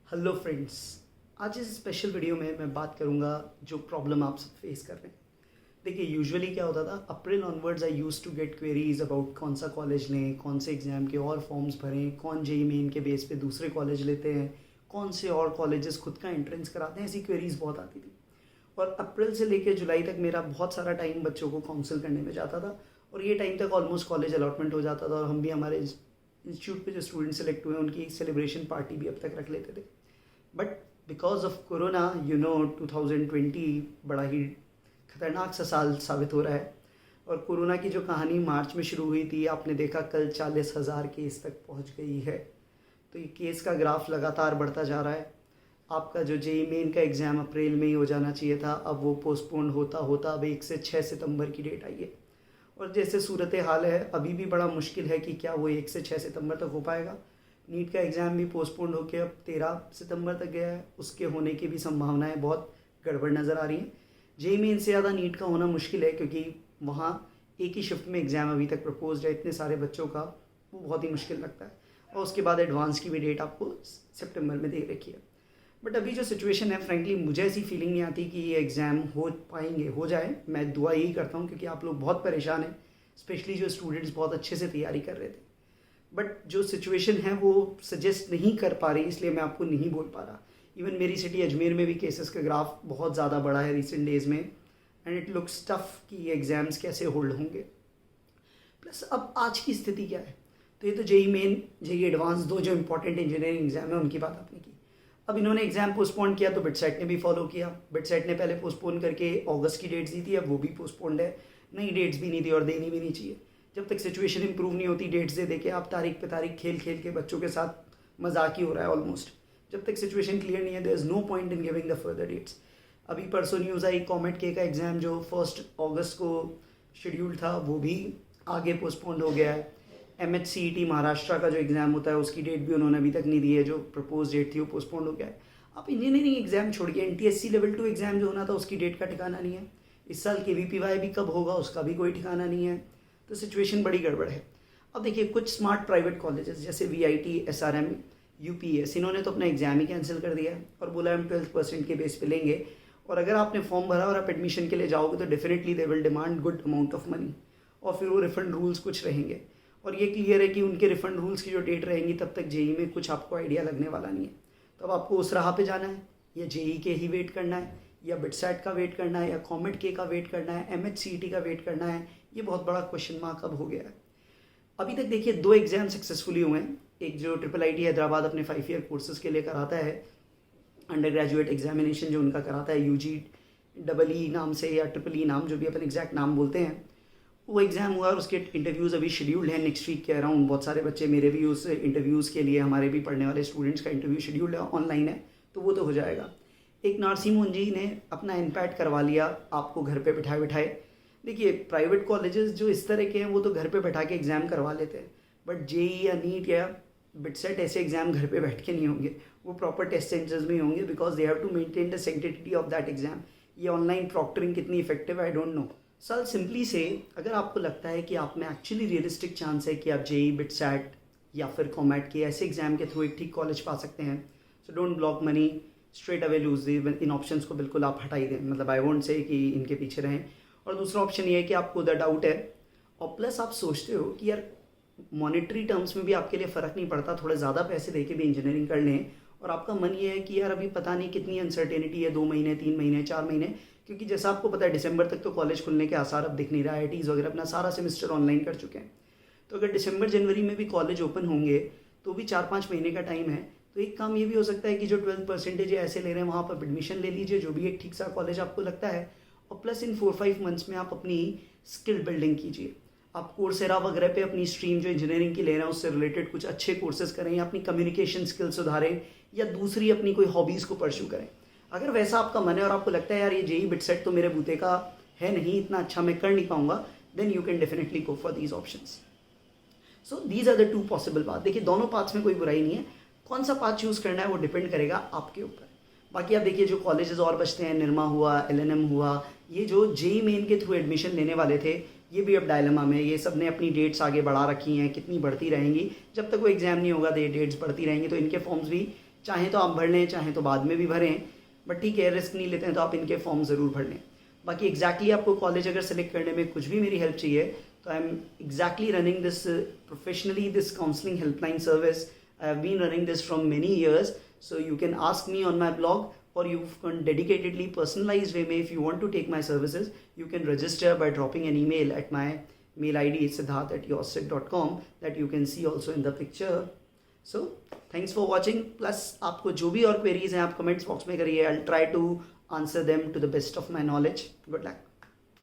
Hello friends. आज इस special video में मैं बात करूंगा जो प्रॉब्लम आप सब फेस कर रहे हैं। देखिए यूजुअली क्या होता था, April onwards I used to get queries about कौन सा कॉलेज लें, कौन से एग्ज़ाम के और फॉर्म्स भरें, कौन जेई मेन के बेस पे दूसरे कॉलेज लेते हैं, कौन से और कॉलेजेस खुद का एंट्रेंस कराते हैं। ऐसी क्वेरीज बहुत आती थी और अप्रैल से लेकर जुलाई तक मेरा बहुत सारा टाइम बच्चों को काउंसिल करने में जाता था और ये टाइम तक ऑलमोस्ट कॉलेज अलॉटमेंट हो जाता था और हम भी हमारे इंस्टीट्यूट पे जो स्टूडेंट सेलेक्ट हुए उनकी एक सेलिब्रेशन पार्टी भी अब तक रख लेते थे। बट बिकॉज ऑफ कोरोना 2020 बड़ा ही खतरनाक सा साल साबित हो रहा है और कोरोना की जो कहानी मार्च में शुरू हुई थी, आपने देखा कल 40,000 केस तक पहुंच गई है। तो ये केस का ग्राफ लगातार बढ़ता जा रहा है। आपका जो जेई मेन का एग्ज़ाम अप्रैल में ही हो जाना चाहिए था, अब वो पोस्टपोन होता होता अब 1 से 6 सितंबर की डेट आई है। और जैसे सूरत हाल है अभी भी बड़ा मुश्किल है कि क्या वो 1 से 6 सितंबर तक हो पाएगा। नीट का एग्ज़ाम भी पोस्टपोन होकर अब 13 सितंबर तक गया है, उसके होने की भी संभावनाएं बहुत गड़बड़ नज़र आ रही हैं। जेई मेन से ज़्यादा नीट का होना मुश्किल है क्योंकि वहाँ एक ही शिफ्ट में एग्ज़ाम अभी तक प्रपोज है इतने सारे बच्चों का, वो बहुत ही मुश्किल लगता है। और उसके बाद एडवांस की भी डेट आपको सितंबर में दे रखी है। बट अभी जो सिचुएशन है फ्रेंकली मुझे ऐसी फीलिंग नहीं आती कि ये एग्ज़ाम हो पाएंगे, हो जाए। मैं दुआ यही करता हूँ क्योंकि आप लोग बहुत परेशान हैं, स्पेशली जो स्टूडेंट्स बहुत अच्छे से तैयारी कर रहे थे। बट जो सिचुएशन है वो सजेस्ट नहीं कर पा रही, इसलिए मैं आपको नहीं बोल पा रहा। इवन मेरी सिटी अजमेर में भी केसेस का ग्राफ बहुत ज़्यादा बढ़ा है रिसेंट डेज़ में एंड इट लुक्स टफ कि ये एग्ज़ाम्स कैसे होल्ड होंगे। प्लस अब आज की स्थिति क्या है, तो ये तो जेई मेन जेई एडवांस दो जो इंपॉर्टेंट इंजीनियरिंग एग्जाम है उनकी बात आपने की। अब इन्होंने एग्ज़ाम पोस्टपोन किया तो बिटसेट ने भी फॉलो किया। बिटसेट ने पहले पोस्टपोन करके अगस्त की डेट्स दी थी, अब वो भी पोस्टपोन्ड है। नई डेट्स भी नहीं दी और देनी भी नहीं चाहिए। जब तक सिचुएशन इंप्रूव नहीं होती डेट्स दे के आप तारीख पे तारीख खेल खेल के बच्चों के साथ मजाक ही हो रहा है ऑलमोस्ट। जब तक सिचुएशन क्लियर नहीं है there is no point in giving the further dates. अभी परसों न्यूज़ आई कॉमेट के का एग्ज़ाम जो 1 अगस्त को शेड्यूल था वो भी आगे पोस्टपोन्ड हो गया है। MHCET महाराष्ट्र का जो एग्ज़ाम होता है उसकी डेट भी उन्होंने अभी तक नहीं दी है, जो प्रपोज डेट थी वो पोस्टपोन्ड हो गया है। आप इंजीनियरिंग एग्ज़ाम छोड़िए, NTSC लेवल 2 एग्ज़ाम जो होना था उसकी डेट का ठिकाना नहीं है। इस साल KVPY भी कब होगा उसका भी कोई ठिकाना नहीं है। तो सिचुएशन बड़ी गड़बड़ है। अब देखिए कुछ स्मार्ट प्राइवेट कॉलेजेस जैसे VIT, SRM, UPS इन्होंने तो अपना एग्ज़ाम ही कैंसिल कर दिया है और बोला हम 12% के बेस पे लेंगे और अगर आपने फॉर्म भरा और आप एडमिशन के लिए जाओगे तो definitely they will demand good amount of money और फिर वो रिफंड रूल्स कुछ रहेंगे। और ये क्लियर है कि उनके रिफंड रूल्स की जो डेट रहेंगी तब तक जेई में कुछ आपको आइडिया लगने वाला नहीं है। तो अब आपको उस राह पे जाना है या जेई के ही वेट करना है या बिटसेट का वेट करना है या कॉमेट के का वेट करना है, MHCET का वेट करना है, ये बहुत बड़ा क्वेश्चन मार्क अब हो गया है। अभी तक देखिए 2 एग्जाम सक्सेसफुली हुए हैं। एक जो IIIT हैदराबाद अपने 5 ईयर कोर्सेज के लिए कराता है, अंडर ग्रेजुएट एग्जामिनेशन जो उनका कराता है UGEE नाम से या EEE नाम, जो भी अपन एग्जैक्ट नाम बोलते हैं, वो एग्ज़ाम हुआ और उसके इंटरव्यूज़ अभी शेड्यूल्ड हैं नेक्स्ट वीक के अराउंड। बहुत सारे बच्चे मेरे भी उस इंटरव्यूज़ के लिए, हमारे भी पढ़ने वाले स्टूडेंट्स का इंटरव्यू शेड्यूल्ड है, ऑनलाइन है, तो वो तो हो जाएगा। एक नरसिम्हन जी ने अपना NPAT करवा लिया आपको घर पे बिठाए बिठाए। देखिए प्राइवेट कॉलेजेस जो इस तरह के हैं वो तो घर पे बैठा के एग्ज़ाम करवा लेते हैं, बट जेई या नीट या बिटसेट ऐसे एग्ज़ाम घर पे बैठ के नहीं होंगे, वो प्रॉपर टेस्ट सेंटर्स में होंगे because they have to maintain the sensitivity of that exam. ये ऑनलाइन प्रॉक्टरिंग कितनी इफेक्टिव है I don't know. Sir simply से अगर आपको लगता है कि आप में एक्चुअली रियलिस्टिक चांस है कि आप जेई, बिटसेट या फिर कॉमेट के ऐसे एग्ज़ाम के थ्रू एक ठीक कॉलेज पा सकते हैं, so don't block money, straight away loose the. In options को बिल्कुल आप हटा ही दें, मतलब आई वोंट से कि इनके पीछे रहें। और दूसरा ऑप्शन ये है कि आपको द डाउट है और प्लस आप सोचते हो कि यार मॉनेटरी टर्म्स में भी आपके लिए फ़र्क नहीं पड़ता, थोड़े ज़्यादा पैसे दे के भी इंजीनियरिंग कर लें, और आपका मन ये है कि यार अभी पता नहीं कितनी अनसर्टेनिटी है, 2 महीने, 3 महीने, 4 महीने, क्योंकि जैसा आपको पता है दिसंबर तक तो कॉलेज खुलने के आसार अब दिख नहीं रहा है। IITs वगैरह अपना सारा सेमेस्टर ऑनलाइन कर चुके हैं। तो अगर दिसंबर जनवरी में भी कॉलेज ओपन होंगे तो भी 4-5 महीने का टाइम है। तो एक काम ये भी हो सकता है कि जो 12% ऐसे ले रहे हैं वहाँ पर एडमिशन ले लीजिए, जो भी एक ठीक सा कॉलेज आपको लगता है, और प्लस इन 4-5 मंथ्स में आप अपनी स्किल बिल्डिंग कीजिए। आप कोर्सेरा वगैरह पे अपनी स्ट्रीम जो इंजीनियरिंग की ले रहे हैं उससे रिलेटेड कुछ अच्छे कोर्सेज करें या अपनी कम्युनिकेशन स्किल सुधारें या दूसरी अपनी कोई हॉबीज़ को परस्यू करें। अगर वैसा आपका मन है और आपको लगता है यार ये जेई बिटसेट तो मेरे बूते का है नहीं, इतना अच्छा मैं कर नहीं पाऊंगा, then you can definitely go for these options. So these are the 2 possible path. देखिए दोनों पाथ्स में कोई बुराई नहीं है, कौन सा पाथ चूज़ करना है वो डिपेंड करेगा आपके ऊपर। बाकी आप देखिए जो कॉलेजेस और बचते हैं, निरमा हुआ, LNM हुआ, ये जो जेई मेन के थ्रू एडमिशन लेने वाले थे ये भी अब डायलेमा में। ये सब ने अपनी डेट्स आगे बढ़ा रखी हैं, कितनी बढ़ती रहेंगी, जब तक वो एग्ज़ाम नहीं होगा डेट्स बढ़ती रहेंगी, तो इनके फॉर्म्स भी चाहें तो आप भर लें, चाहें तो बाद में भी भरें, बट ठीक है, रिस्क नहीं लेते हैं तो आप इनके फॉर्म ज़रूर भर लें। बाकी एग्जैक्टली आपको कॉलेज अगर सेलेक्ट करने में कुछ भी मेरी हेल्प चाहिए तो I am exactly running this professionally, this counselling helpline service. I have been running this from many years, so you can ask me on my blog, or you can dedicatedly personalized way mein, if you want to take my services, you can register by dropping an email at my mail id siddharth@yoursit.com that you can see also in the picture. So thanks for watching. Plus आपको जो भी और queries हैं आप comments box में करिए. I'll try to answer them to the best of my knowledge. Good luck.